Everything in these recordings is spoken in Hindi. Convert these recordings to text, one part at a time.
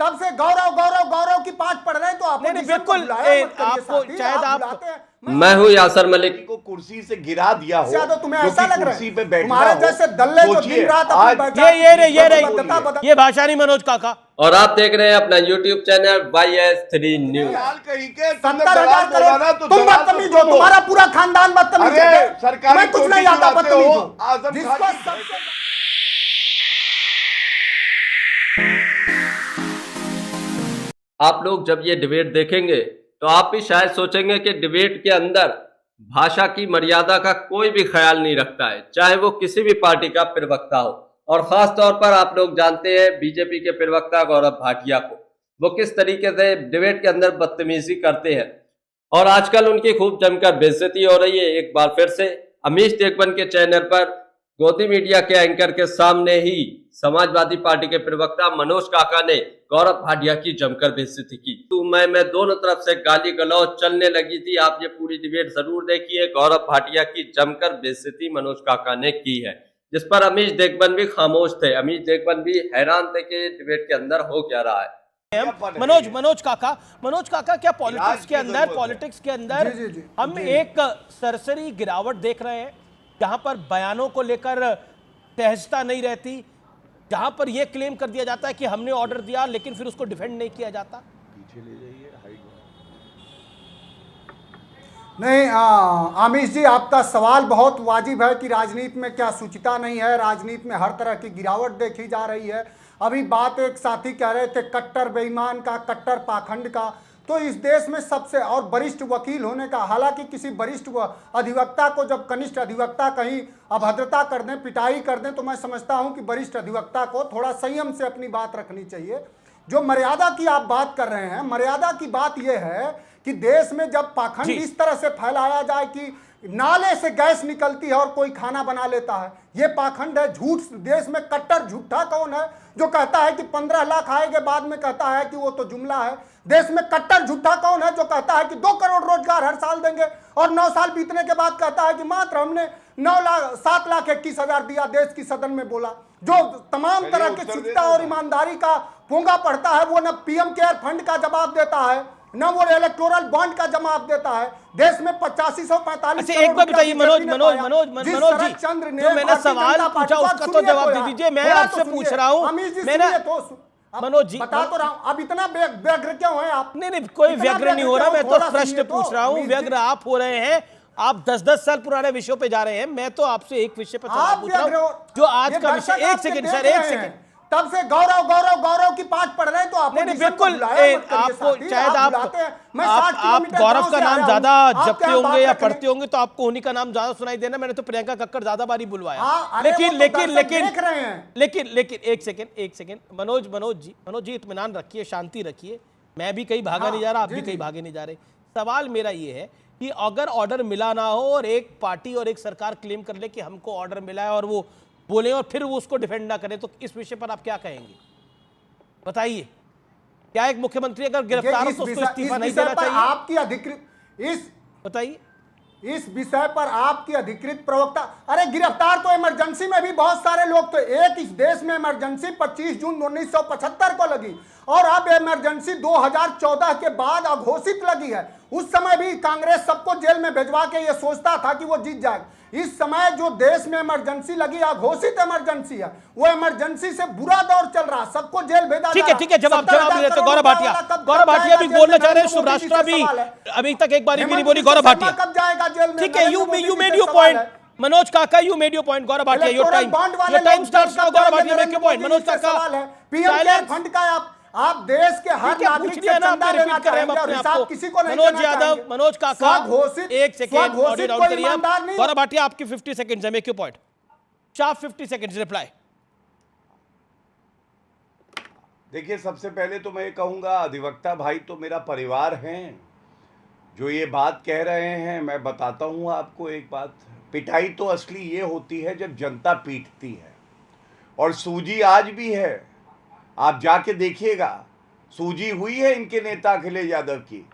तब से गौरव गौरव गौरव की पाठ पढ़ रहे हैं, तो आप बिल्कुल आपको शायद आप मैं हूं यासर मलिक को कुर्सी से गिरा दिया हो, तो तुम्हें ऐसा लग रहा कुर्सी है पे बैठना तुम्हारे हो। जैसे दल्ले जो दिन रात अपनी ये भाषा नहीं मनोज काका। और आप देख रहे हैं अपना YouTube चैनल YS3 न्यूज। कहीं के 70,000 करोड़ तुम बदतमीज हो, तुम्हारा पूरा खानदान बदतमीज है। सरकार मैं कुछ नहीं आता, बदतमीज हूं। जिसको सबसे आप लोग जब ये डिबेट देखेंगे तो आप भी शायद सोचेंगे कि डिबेट के अंदर भाषा की मर्यादा का कोई भी ख्याल नहीं रखता है, चाहे वो किसी भी पार्टी का प्रवक्ता हो। और खास तौर पर आप लोग जानते हैं बीजेपी के प्रवक्ता गौरव भाटिया को, वो किस तरीके से डिबेट के अंदर बदतमीजी करते हैं। और आजकल उनकी खूब जमकर बेइज्जती हो रही है। एक बार फिर से अमीश देशबन के चैनल पर गोदी मीडिया के एंकर के सामने ही समाजवादी पार्टी के प्रवक्ता मनोज काका ने गौरव भाटिया की जमकर बेइज्जती की। तो मैं दोनों तरफ से गाली गलौज चलने लगी थी। आप ये पूरी डिबेट जरूर देखिए। गौरव भाटिया की जमकर बेइज्जती मनोज काका ने की है, जिस पर अमीश देशबन भी खामोश थे। अमीश देशबन भी हैरान थे कि डिबेट के अंदर हो क्या रहा है। मनोज काका क्या पॉलिटिक्स के अंदर हम एक सरसरी गिरावट देख रहे हैं, जहां पर बयानों को लेकर सहजता नहीं रहती, जहां पर यह क्लेम कर दिया जाता है कि हमने ऑर्डर दिया लेकिन फिर उसको डिफेंड नहीं किया जाता। पीछे ले जाइए, नहीं आमिश जी, आपका सवाल बहुत वाजिब है कि राजनीति में क्या सूचिता नहीं है। राजनीति में हर तरह की गिरावट देखी जा रही है। अभी बात एक साथी कह रहे थे कट्टर बेईमान का, कट्टर पाखंड का। तो इस देश में सबसे और वरिष्ठ वकील होने का, हालांकि किसी वरिष्ठ अधिवक्ता को जब कनिष्ठ अधिवक्ता कहीं अभद्रता कर दें, पिटाई कर दें, तो मैं समझता हूं कि वरिष्ठ अधिवक्ता को थोड़ा संयम से अपनी बात रखनी चाहिए। जो मर्यादा की आप बात कर रहे हैं, मर्यादा की बात यह है कि देश में जब पाखंड इस तरह से फैलाया जाए कि नाले से गैस निकलती है और कोई खाना बना लेता है, ये पाखंड है। झूठ, देश में कट्टर झूठा कौन है जो कहता है कि 15 लाख आएंगे, बाद में कहता है कि वो तो जुमला है। देश में कट्टर झूठा कौन है जो कहता है कि 2 करोड़ रोजगार हर साल देंगे और 9 साल बीतने के बाद कहता है कि मात्र हमने 7,21,000 दिया, देश की सदन में बोला। जो तमाम तरह के शुद्धता और ईमानदारी का पोंगा पड़ता है, वो न पीएम केयर फंड का जवाब देता है, न वो इलेक्टोरल बॉन्ड का जवाब देता है। देश में 8545। एक बार बताइए मनोज जी, जो मैंने सवाल पूछा उसका तो जवाब दे दीजिए। मैं आपसे पूछ रहा हूँ, मनोज जी बता तो रहा हूं, अब इतना व्यग्र क्यों है आप? नहीं, कोई व्यग्र नहीं हो रहा, मैं तो प्रश्न पूछ रहा हूँ। व्यग्र आप हो रहे हैं, आप 10-10 साल पुराने विषयों पे जा रहे हैं। मैं तो आपसे एक विषय पर सवाल पूछ रहा हूं जो आज का विषय। एक सेकंड सर, एक सेकंड। तब से गौरव गौरव गौरव की पाठ पढ़ रहे हैं, तो आप बिल्कुल आपको शायद आप गौरव का नाम ज्यादा जपते होंगे या पढ़ते होंगे, तो आपको उन्हीं का नाम ज्यादा सुनाई देना। मैंने तो प्रियंका कक्कड़ ज्यादा बारी बुलवाया। लेकिन एक सेकंड मनोज जी इत्मीनान रखिए, शांति रखिए। मैं भी कहीं भागा नहीं जा रहा, आप भी कहीं भागे नहीं जा रहे। सवाल मेरा ये है कि अगर ऑर्डर मिला ना हो और एक पार्टी और एक सरकार क्लेम कर ले कि हमको ऑर्डर मिला है और वो बोले और फिर वो उसको डिफेंड ना करे, तो इस विषय पर आप क्या कहेंगे? बताइए। क्या एक मुख्यमंत्री अगर गिरफ्तार हो तो उसको इस्तीफा नहीं देना चाहिए? आपकी अधिकृत बताइए इस विषय पर आपकी अधिकृत प्रवक्ता, अरे गिरफ्तार तो इमरजेंसी में भी बहुत सारे लोग थे। एक इस देश में इमरजेंसी 25 जून 1975 को लगी और अब इमरजेंसी 2014 के बाद अघोषित लगी है। उस समय भी कांग्रेस सबको जेल में भिजवा के ये सोचता था कि वो जीत जाएगा। इस समय जो देश में इमरजेंसी लगी, अघोषित इमरजेंसी है, वो इमरजेंसी से बुरा दौर चल रहा, सबको जेल भेजा। ठीक है, जवाब देते गौरव भाटिया भी बोलना चाह रहे हैं, शुभराष्ट्र भी अभी तक एक बार भी नहीं बोली। गौरव भाटिया कब जाएगा जेल में? ठीक है, you made your point Manoj Kaka, you made your point. Gaurav Bhatia, your time starts now. Gaurav Bhatia make your point. Manoj Kaka, PM care fund का आप देश के हर नागरिक से चंदा लेना चाहेंगे और हिसाब किसी को नहीं मनोज यादव, मनोज काका, एक सेकंड ऑडियो डाउन करिए। गौरव भाटिया आपकी 50 सेकंड्स है, make your point. Sharp 50 seconds reply. देखिए, सबसे पहले तो मैं ये कहूंगा, अधिवक्ता भाई तो मेरा परिवार हैं। जो ये बात कह रहे हैं, मैं बताता हूं आपको एक बात। पिटाई तो असली ये होती है जब जनता पीटती है, और सूजी आज भी है। आप जाके देखिएगा, सूजी हुई है इनके नेता अखिलेश यादव की।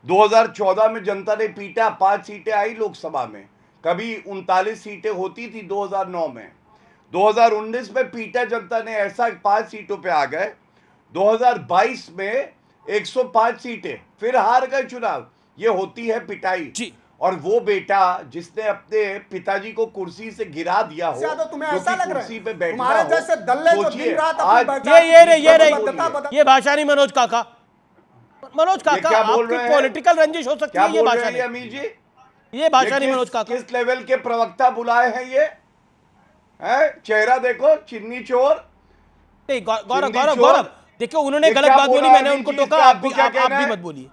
2014 में जनता ने पीटा, 5 सीटें आई लोकसभा में, कभी 39 सीटें होती थी 2009 में। 2019 में पीटा जनता ने, ऐसा 5 सीटों पे आ गए 2022 में 105 सीटें, फिर हार गए चुनाव। ये होती है पिटाई जी। और वो बेटा जिसने अपने पिताजी को कुर्सी से गिरा दिया हो, तो तुम्हें जो ऐसा कि लग रहा कुर्सी है पे बैठना तुम्हारे हो, जैसे दल्ले जो सोचिए, दिन रात आज अपनी बैठा ये भाषा नहीं मनोज काका। मनोज काका क्या बोल आपकी रहे हैं? पॉलिटिकल रंजिश हो सकती क्या है, ये बोल भाषा रहे हैं ये नहीं, अमीर जी? ये भाषा ये नहीं मनोज काका। किस लेवल के प्रवक्ता बुलाए हैं ये? हैं? चेहरा देखो, चिन्नी चोर। नहीं गौरव चिंदी गौरव चोर। गौरव देखो, उन्होंने ये गलत क्या बात बोली, बोला मैंने अमीर उनको जी? टोका, इसका आप आपको भी क्या आप कहना भी है? मत बोलिए।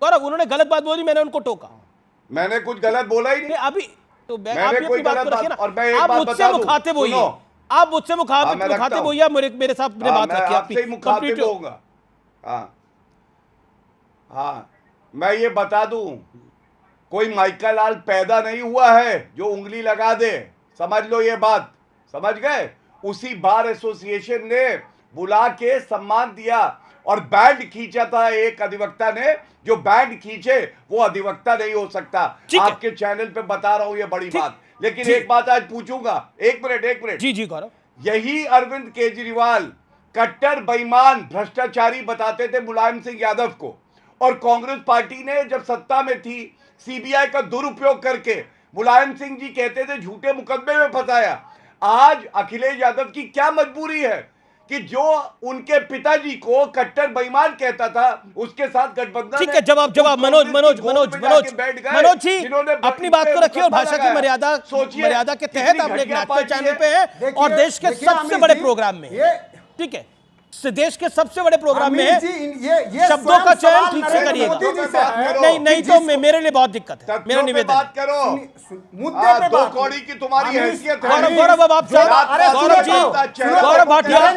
गौरव उन्होंने गलत बात बोली, मैंने उनको टोका। मैंने कुछ गलत बोला ही नहीं। नहीं, अभी तो मैंने आप भी कोई अपनी बात गलत को रखिए बात- और मैं ना। एक आप बात मुझसे बता दूं, मुखातिब होइए, सुनो। आप मुझसे मैं रखता मुखातिब हूं। होइए, मेरे साथ अपने बात मैं रखिए, आपसे ही मुखातिब कंप्लीट होऊंगा। हाँ हाँ, मैं ये बता दूं, कोई माइकल लाल पैदा नहीं हुआ है जो उंगली लगा दे। समझ लो ये बात, समझ गए? उसी बार एसोसिएशन ने बुला के सम्मान दिया और बैंड खींचा था एक अधिवक्ता ने। जो बैंड खींचे वो अधिवक्ता नहीं हो सकता। ठीक है। आपके चैनल पे बता रहा हूं ये बड़ी ठीक। बात। लेकिन जी। एक बात आज पूछूंगा, एक मिनट। जी जी गौरव। यही अरविंद केजरीवाल कट्टर बेईमान भ्रष्टाचारी बताते थे मुलायम सिंह यादव को, और कांग्रेस पार्टी ने जब सत्ता में थी सीबीआई का दुरुपयोग करके मुलायम सिंह जी कहते थे झूठे मुकदमे में फंसाया। आज अखिलेश यादव की क्या मजबूरी है कि जो उनके पिताजी को कट्टर बेईमान कहता था उसके साथ गठबंधन ठीक है, जवाब मनोज जी अपनी बात को रखिए और भाषा की मर्यादा के तहत आप एक नेशनल चैनल पे हैं और देश के सबसे बड़े प्रोग्राम में, ठीक है, देश के सबसे बड़े प्रोग्राम में है। शब्दों का चयन ठीक से करिएगा, नहीं तो मेरे लिए बहुत दिक्कत है। मेरा निवेदन बात करो, मुद्दे पे दो बात कौड़ी की तुम्हारी हैसियत है। गौरव अब आप गौरव जी, गौरव भाटिया,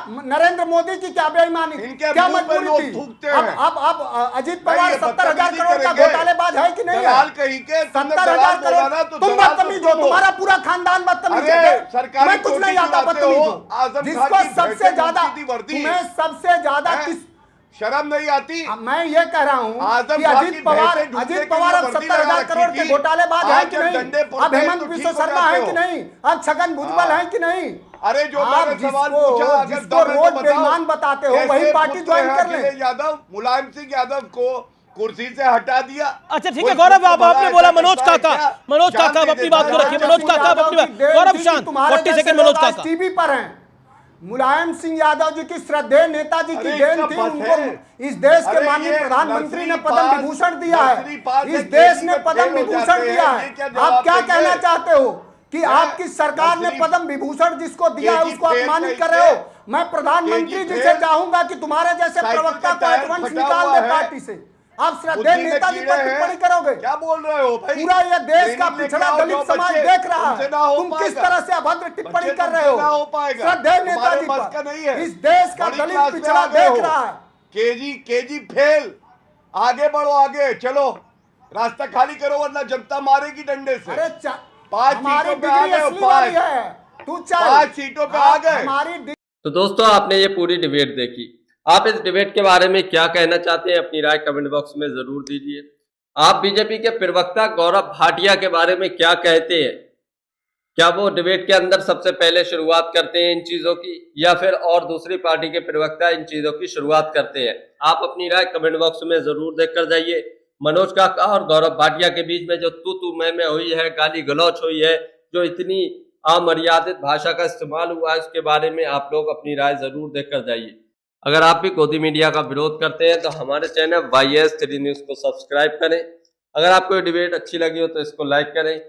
नरेंद्र मोदी की क्या बेईमानी, इनके क्या मुंह पे मजबूरी लोग थी? थूकते हैं। अब अजीत पवार ये 70,000 करोड़ का करेंगे। घोटालेबाज है कि नहीं है? दलाल कहीं के, तुमने 70,000 दलाल बोला करोड़। ना, तो तुम दलाल बदतमीज तो हो, तुम हो। तुम्हारा पूरा खानदान बदतमीज अरे, है। सरकारी मैं कुछ नहीं कोठी आता, चुराते बदतमीज हो, हूँ। आजम खान जिसको की सबसे भैंसें ज्यादा, घुसी थी वर्दी। तुम्हें सबसे ज्यादा हैं? किस, शर्म नहीं आती? मैं ये कह रहा हूँ आजम कि खान की अजीत पवार भैंसें ढूंढने के अब लिए वर्दी 70,000 लगा करोड़ रखी के थी। घोटालेबाज है आज कि जब नहीं? डंडे पड़ते अब हैं हेमंत तो विश्व ठीक हो शर्मा है जाते कि हो। नहीं? अब छगन भुजबल है कि नहीं? अरे जो आप मैंने सवाल जिसको- पूछा, अगर जिसको दम है तो रोज बताओ, बेईमान बताते हो, कैसे वही पार्टी पुत्र ज्वाइन है कर लें। अखिलेश यादव मुलायम सिंह यादव को कुर्सी से हटा दिया। अच्छा ठीक कोई है गौरव, पुत्र आपने भला बोला ऐसा मनोज करता है काका, क्या? मनोज जान काका आप दे अपनी देता बात को है। रखिए, मनोज काका आप अपनी बात, गौरव शांत, 40 सेकंड मनोज काका। टीवी पर हैं। मुलायम सिंह यादव जी की श्रद्धेय नेताजी की अरे देन इसका थी, बात उनको है। इस देश के अरे माननीय ये प्रधानमंत्री ने नर्सरी पद्म पास- विभूषण दिया नर्सरी पास है। इस एक देश केजी ने में पद्म फेल हो विभूषण जाते दिया हैं। है। ये क्या आप जवाब क्या देंगे? कहना चाहते हो कि हैं? आपकी सरकार ने नर्सरी पद्म विभूषण जिसको दिया है केजी उसको फेल अपमानित का कर रहे हो? इससे- मैं प्रधानमंत्री केजी जी से फेल, चाहूंगा कि तुम्हारे जैसे साइकिल प्रवक्ता का को टायर एडवांस फटा निकाल हुआ दे है। पार्टी से। आप श्रद्धेय बुद्धि में नेताजी कीड़े पर हैं। टिप्पणी करोगे? क्या बोल रहे हो भाई? पूरा ये देश का ट्रेनिंग लेके पिछड़ा आओ, दलित जो समाज बच्चे, देख रहा उनसे है। ना हो तुम किस पाएगा। तरह से अभद्र टिप्पणी बच्चे कर रहे तुमसे हो? ना हो पाएगा। श्रद्धेय तुम्हारे नेताजी बस का पर नहीं है। इस देश का बड़ी दलित क्लास में पिछड़ा आ गए देख हो। रहा है। केजी फेल, आगे बढ़ो, आगे चलो, रास्ता खाली करो वरना जनता मारेगी डंडे से। अरे 5 हमारी सीटों पे आ डिग्री गए हो, असली वाली 5 है। तू चल, 5 सीटों पे आ गए। हमारी तो दोस्तों आपने ये पूरी डिबेट देखी, आप इस डिबेट के बारे में क्या कहना चाहते हैं अपनी राय कमेंट बॉक्स में जरूर दीजिए। आप बीजेपी के प्रवक्ता गौरव भाटिया के बारे में क्या कहते हैं? क्या वो डिबेट के अंदर सबसे पहले शुरुआत करते हैं इन चीजों की, या फिर और दूसरी पार्टी के प्रवक्ता इन चीजों की शुरुआत करते हैं? आप अपनी राय कमेंट बॉक्स में जरूर देकर जाइए। मनोज काका और गौरव भाटिया के बीच में जो तू मैं हुई है, गाली गलौच हुई है, जो इतनी अमर्यादित भाषा का इस्तेमाल हुआ है, उसके बारे में आप लोग अपनी राय जरूर देकर जाइए। अगर आप भी गोदी मीडिया का विरोध करते हैं तो हमारे चैनल YS3 न्यूज को सब्सक्राइब करें। अगर आपको ये डिबेट अच्छी लगी हो तो इसको लाइक करें।